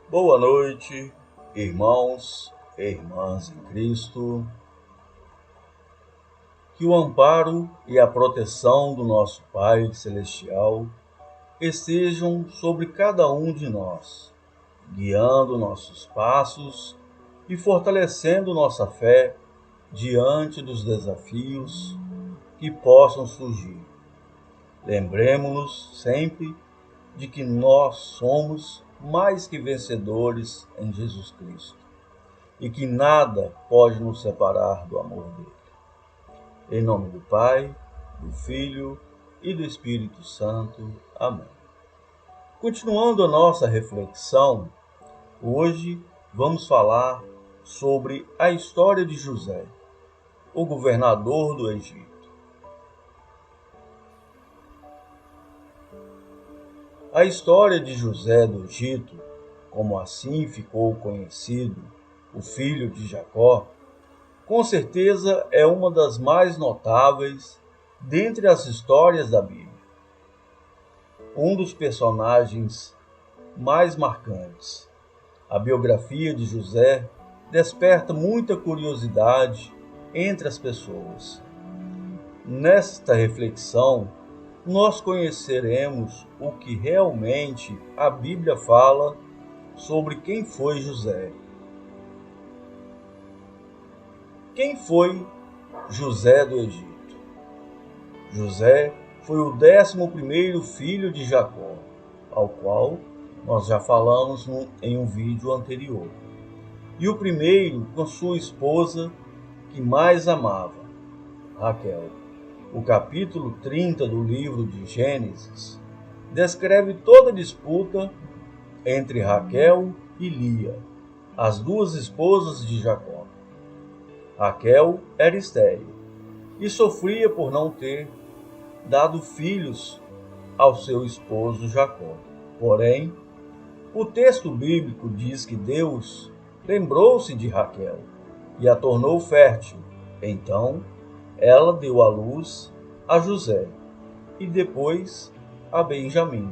Boa noite, irmãos e irmãs em Cristo. Que o amparo e a proteção do nosso Pai Celestial estejam sobre cada um de nós, guiando nossos passos e fortalecendo nossa fé diante dos desafios que possam surgir. Lembremos-nos sempre de que nós somos mais que vencedores em Jesus Cristo e que nada pode nos separar do amor dele. Em nome do Pai, do Filho e do Espírito Santo. Amém. Continuando a nossa reflexão, hoje vamos falar sobre a história de José, o governador do Egito. A história de José do Egito, como assim ficou conhecido, o filho de Jacó, com certeza é uma das mais notáveis dentre as histórias da Bíblia. Um dos personagens mais marcantes. A biografia de José desperta muita curiosidade entre as pessoas. Nesta reflexão, nós conheceremos o que realmente a Bíblia fala sobre quem foi José. Quem foi José do Egito? José foi o 11º filho de Jacó, ao qual nós já falamos em um vídeo anterior. E o primeiro com sua esposa que mais amava, Raquel. O capítulo 30 do livro de Gênesis descreve toda a disputa entre Raquel e Lia, as duas esposas de Jacó. Raquel era estéril e sofria por não ter dado filhos ao seu esposo Jacó. Porém, o texto bíblico diz que Deus lembrou-se de Raquel e a tornou fértil. Então, ela deu à luz a José e depois a Benjamim.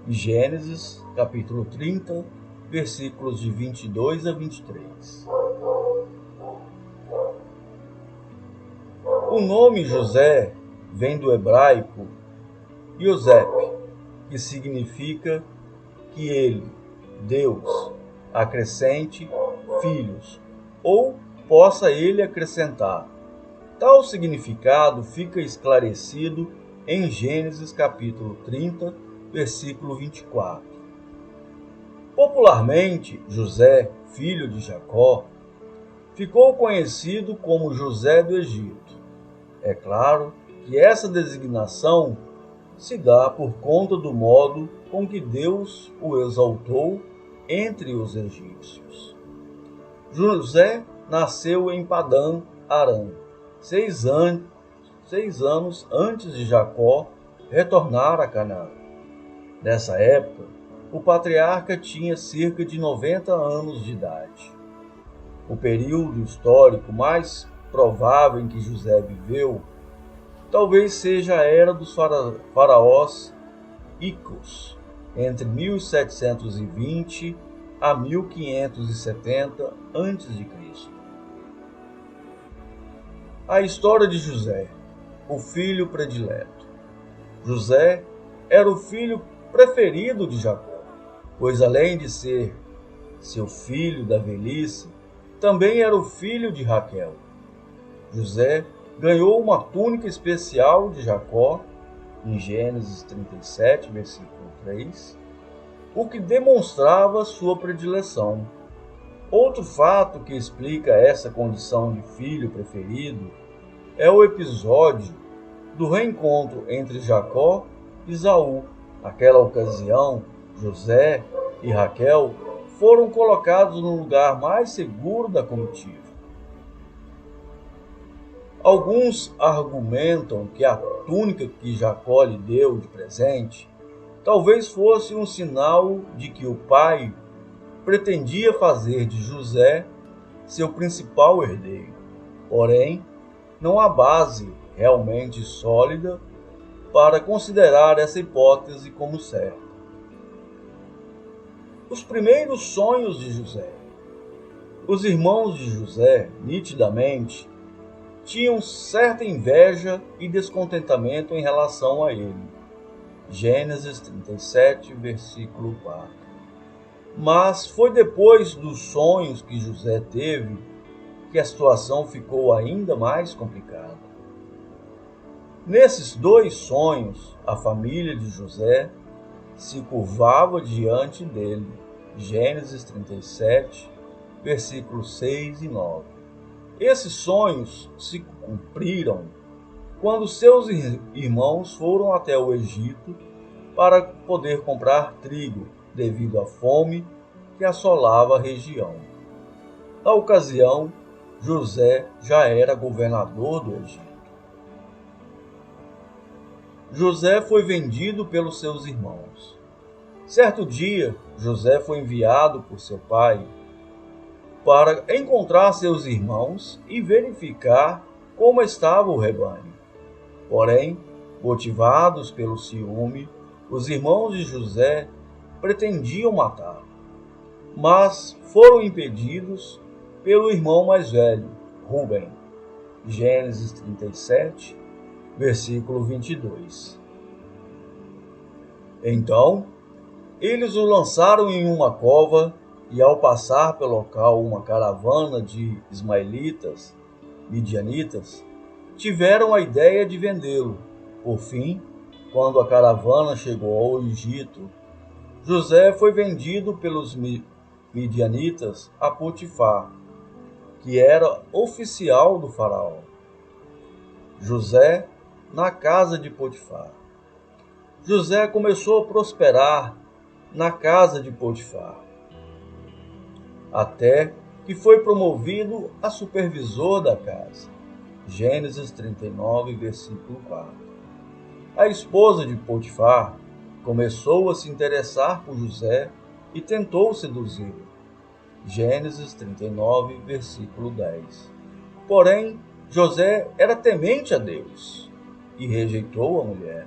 Gênesis, capítulo 30, versículos de 22 a 23. O nome José vem do hebraico Yosef, que significa que ele, Deus, acrescente filhos, ou possa ele acrescentar. Tal significado fica esclarecido em Gênesis capítulo 30, versículo 24. Popularmente, José, filho de Jacó, ficou conhecido como José do Egito. É claro que essa designação se dá por conta do modo com que Deus o exaltou entre os egípcios. José nasceu em Padã Arã, 6 anos antes de Jacó retornar a Canaã. Nessa época, o patriarca tinha cerca de 90 anos de idade. O período histórico mais provável em que José viveu talvez seja a era dos faraós Icos, entre 1720 a 1570 a.C. A história de José, o filho predileto. José era o filho preferido de Jacó, pois além de ser seu filho da velhice, também era o filho de Raquel. José ganhou uma túnica especial de Jacó, em Gênesis 37, versículo 3, o que demonstrava sua predileção. Outro fato que explica essa condição de filho preferido é o episódio do reencontro entre Jacó e Esaú. Naquela ocasião, José e Raquel foram colocados no lugar mais seguro da comitiva. Alguns argumentam que a túnica que Jacó lhe deu de presente talvez fosse um sinal de que o pai pretendia fazer de José seu principal herdeiro. Porém, não há base realmente sólida para considerar essa hipótese como certa. Os primeiros sonhos de José. Os irmãos de José, nitidamente, tinham certa inveja e descontentamento em relação a ele. Gênesis 37, versículo 4. Mas foi depois dos sonhos que José teve que a situação ficou ainda mais complicada. Nesses dois sonhos, a família de José se curvava diante dele. Gênesis 37, versículos 6 e 9. Esses sonhos se cumpriram quando seus irmãos foram até o Egito para poder comprar trigo, devido à fome que assolava a região. Na ocasião, José já era governador do Egito. José foi vendido pelos seus irmãos. Certo dia, José foi enviado por seu pai para encontrar seus irmãos e verificar como estava o rebanho. Porém, motivados pelo ciúme, os irmãos de José pretendiam matá-lo, mas foram impedidos pelo irmão mais velho, Rúben. Gênesis 37, versículo 22. Então, eles o lançaram em uma cova e, ao passar pelo local uma caravana de ismaelitas, midianitas, tiveram a ideia de vendê-lo. Por fim, quando a caravana chegou ao Egito, José foi vendido pelos midianitas a Potifar, que era oficial do faraó. José na casa de Potifar. José começou a prosperar na casa de Potifar, até que foi promovido a supervisor da casa. Gênesis 39, versículo 4. A esposa de Potifar começou a se interessar por José e tentou seduzi-lo. Gênesis 39, versículo 10. Porém, José era temente a Deus e rejeitou a mulher.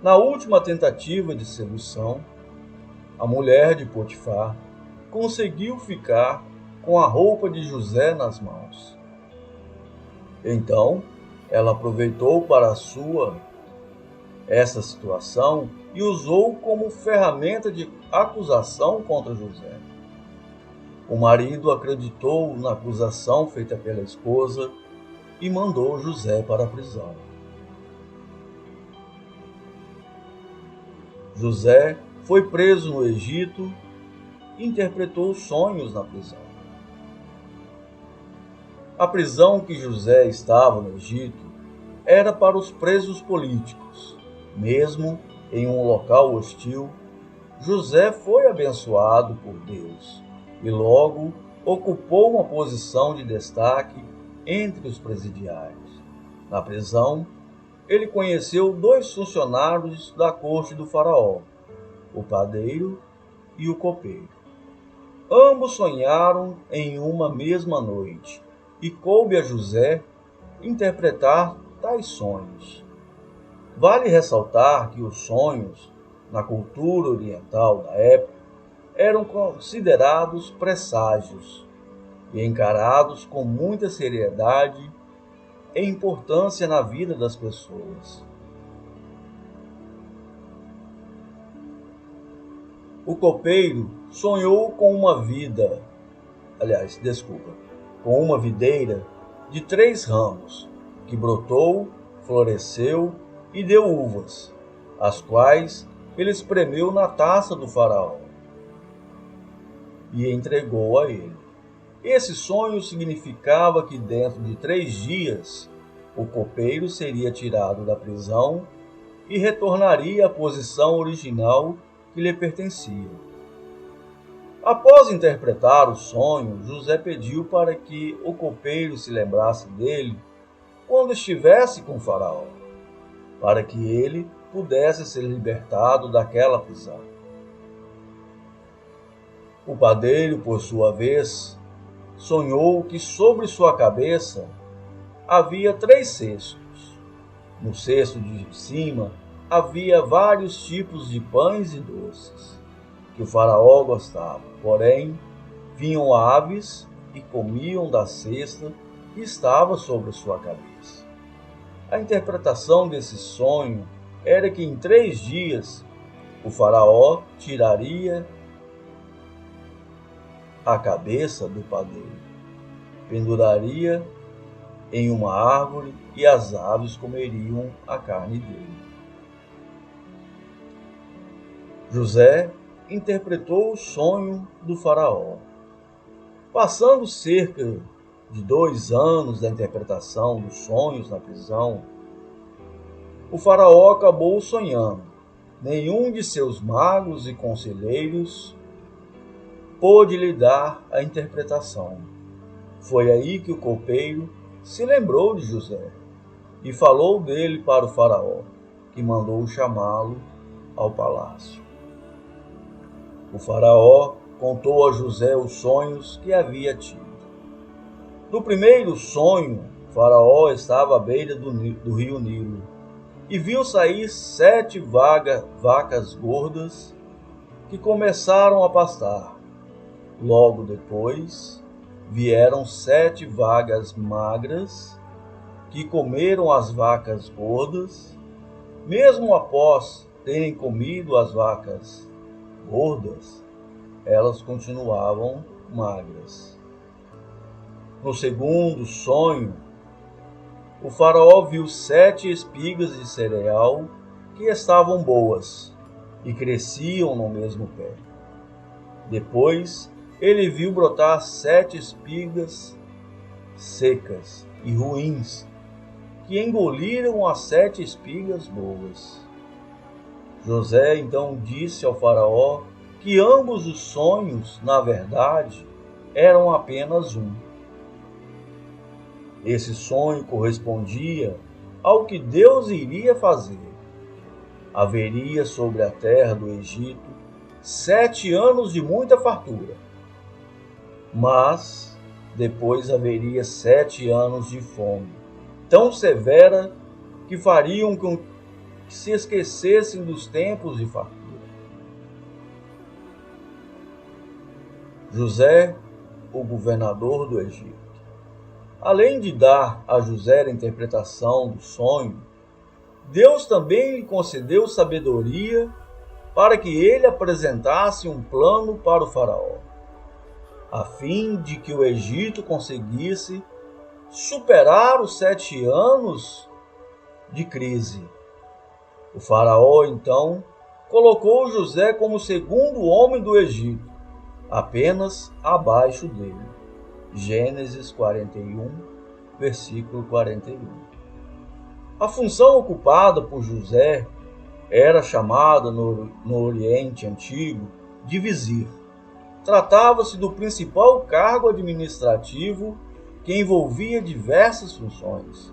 Na última tentativa de sedução, a mulher de Potifar conseguiu ficar com a roupa de José nas mãos. Então, ela aproveitou para essa situação e usou como ferramenta de acusação contra José. O marido acreditou na acusação feita pela esposa e mandou José para a prisão. José foi preso no Egito e interpretou sonhos na prisão. A prisão que José estava no Egito era para os presos políticos. Mesmo em um local hostil, José foi abençoado por Deus e logo ocupou uma posição de destaque entre os presidiários. Na prisão, ele conheceu dois funcionários da corte do faraó, o padeiro e o copeiro. Ambos sonharam em uma mesma noite, e coube a José interpretar tais sonhos. Vale ressaltar que os sonhos, na cultura oriental da época, eram considerados presságios e encarados com muita seriedade e importância na vida das pessoas. O copeiro sonhou com uma videira de 3 ramos, que brotou, floresceu e deu uvas, as quais ele espremeu na taça do faraó e entregou a ele. Esse sonho significava que dentro de 3 dias o copeiro seria tirado da prisão e retornaria à posição original que lhe pertencia. Após interpretar o sonho, José pediu para que o copeiro se lembrasse dele quando estivesse com o faraó, para que ele pudesse ser libertado daquela prisão. O padeiro, por sua vez, sonhou que sobre sua cabeça havia 3 cestos. No cesto de cima havia vários tipos de pães e doces, que o faraó gostava. Porém, vinham aves e comiam da cesta que estava sobre sua cabeça. A interpretação desse sonho era que em 3 dias o faraó tiraria a cabeça do padeiro, penduraria em uma árvore e as aves comeriam a carne dele. José interpretou o sonho do faraó. Passando cerca de 2 anos da interpretação dos sonhos na prisão, o faraó acabou sonhando. Nenhum de seus magos e conselheiros pôde lhe dar a interpretação. Foi aí que o copeiro se lembrou de José e falou dele para o faraó, que mandou chamá-lo ao palácio. O faraó contou a José os sonhos que havia tido. No primeiro sonho, o faraó estava à beira do rio Nilo e viu sair 7 vacas gordas que começaram a pastar. Logo depois, vieram 7 vacas magras que comeram as vacas gordas. Mesmo após terem comido as vacas gordas, elas continuavam magras. No segundo sonho, o faraó viu 7 espigas de cereal que estavam boas e cresciam no mesmo pé. Depois, ele viu brotar 7 espigas secas e ruins, que engoliram as 7 espigas boas. José então disse ao faraó que ambos os sonhos, na verdade, eram apenas um. Esse sonho correspondia ao que Deus iria fazer. Haveria sobre a terra do Egito 7 anos de muita fartura, mas depois haveria 7 anos de fome, tão severa que fariam com que se esquecessem dos tempos de fartura. José, o governador do Egito. Além de dar a José a interpretação do sonho, Deus também lhe concedeu sabedoria para que ele apresentasse um plano para o faraó, a fim de que o Egito conseguisse superar os 7 anos de crise. O faraó, então, colocou José como segundo homem do Egito, apenas abaixo dele. Gênesis 41, versículo 41. A função ocupada por José era chamada no Oriente Antigo de vizir. Tratava-se do principal cargo administrativo que envolvia diversas funções,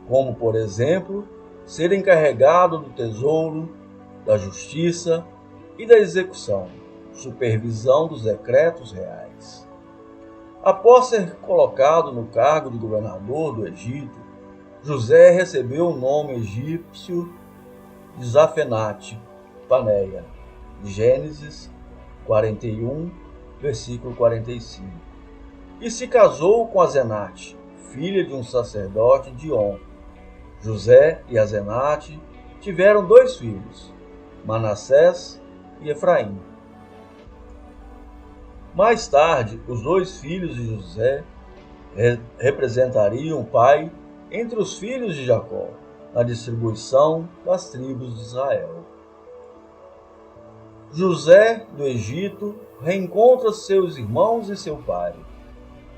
como, por exemplo, ser encarregado do tesouro, da justiça e da execução, supervisão dos decretos reais. Após ser colocado no cargo de governador do Egito, José recebeu o nome egípcio de Zafenate-Paneia, Gênesis 41, versículo 45, e se casou com Azenate, filha de um sacerdote de On. José e Azenate tiveram 2 filhos, Manassés e Efraim. Mais tarde, os 2 filhos de José representariam o pai entre os filhos de Jacó, na distribuição das tribos de Israel. José do Egito reencontra seus irmãos e seu pai.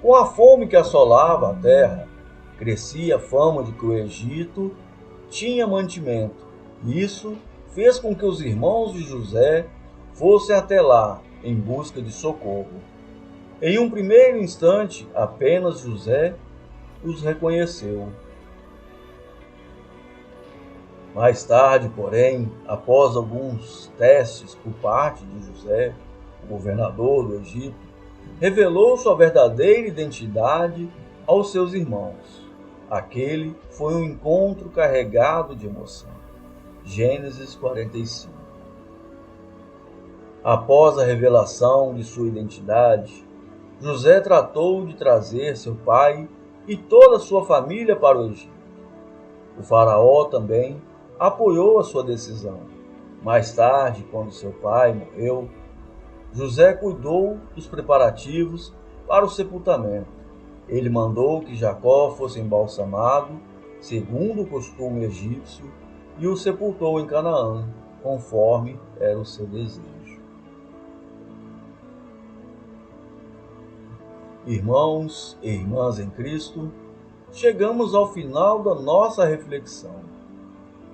Com a fome que assolava a terra, crescia a fama de que o Egito tinha mantimento. Isso fez com que os irmãos de José fossem até lá em busca de socorro. Em um primeiro instante, apenas José os reconheceu. Mais tarde, porém, após alguns testes por parte de José, o governador do Egito, revelou sua verdadeira identidade aos seus irmãos. Aquele foi um encontro carregado de emoção. Gênesis 45. Após a revelação de sua identidade, José tratou de trazer seu pai e toda a sua família para o Egito. O faraó também apoiou a sua decisão. Mais tarde, quando seu pai morreu, José cuidou dos preparativos para o sepultamento. Ele mandou que Jacó fosse embalsamado, segundo o costume egípcio, e o sepultou em Canaã, conforme era o seu desejo. Irmãos e irmãs em Cristo, chegamos ao final da nossa reflexão.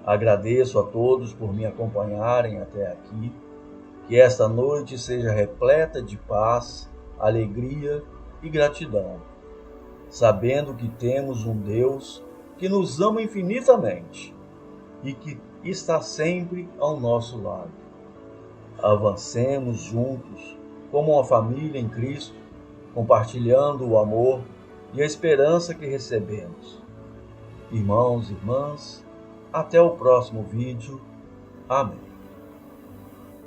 Agradeço a todos por me acompanharem até aqui. Que esta noite seja repleta de paz, alegria e gratidão, sabendo que temos um Deus que nos ama infinitamente e que está sempre ao nosso lado. Avancemos juntos como uma família em Cristo, compartilhando o amor e a esperança que recebemos. Irmãos e irmãs, até o próximo vídeo. Amém.